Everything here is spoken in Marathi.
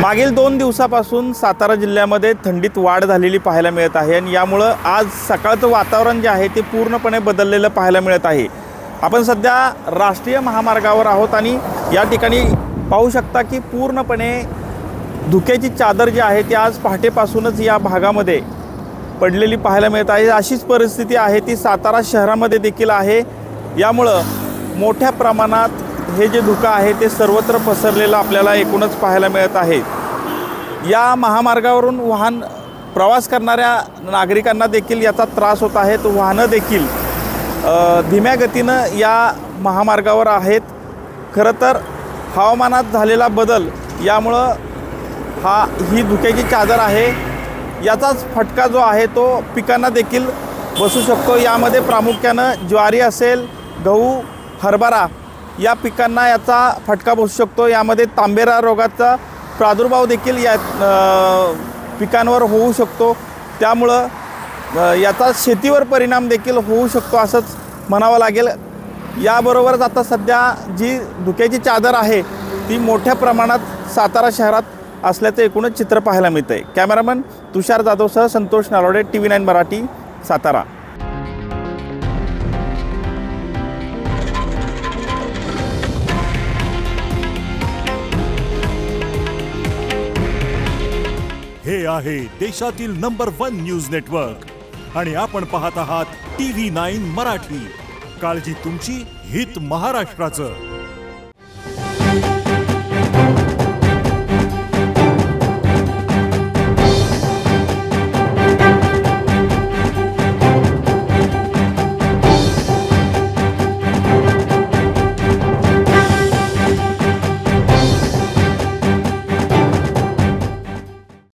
मागील 2 दिवसापासून सातारा जिल्ह्यामध्ये थंडीत वाढ झालेली पाहायला मिळत आहे आणि यामुळे आज सकाळचं वातावरण जे आहे ते पूर्णपणे बदललेलं पाहायला मिळत आहे। आपण सध्या राष्ट्रीय महामार्गावर आहोत आणि या ठिकाणी पाहू शकता की पूर्णपणे धुक्याची चादर जी आहे ती आज पहाटेपासूनच या भागामध्ये पडलेली पाहायला मिळत आहे। अशीच परिस्थिती आहे ती सातारा शहरामध्ये देखील आहे। यामुळे मोठ्या प्रमाणात हे जे धुकं आहे ते सर्वत्र पसरलेलं आपल्याला एकूणच पाहायला मिळत आहे। या महामार्गावरून वाहन प्रवास करणाऱ्या नागरिकांना देखील याचा त्रास होत आहे। तो वाहनं देखील धीम्या गतीनं या महामार्गावर आहेत। खरं तर हवामानात झालेला बदल यामुळं ही धुक्याची चादर आहे, याचाच फटका जो आहे तो पिकांना देखील बसू शकतो। यामध्ये प्रामुख्यानं ज्वारी असेल, गहू, हरभरा या पिकांना याचा फटका बसू शकतो। यामध्ये तांबेरा रोगाचा प्रादुर्भाव देखील या पिकांवर होऊ शकतो। त्यामुळं याचा शेतीवर परिणाम देखील होऊ शकतो असंच म्हणावं लागेल। याबरोबरच आता सध्या जी धुक्याची चादर आहे ती मोठ्या प्रमाणात सातारा शहरात असल्याचं एकूणच चित्र पाहायला मिळतंय। कॅमेरामन तुषार जाधवसह संतोष नारोडे, TV9 मराठी, सातारा। हे आहे देशातील नंबर 1 न्यूज नेटवर्क आणि आपण पाहत आहात TV9 मराठी। काळजी तुमची, हित महाराष्ट्राचं।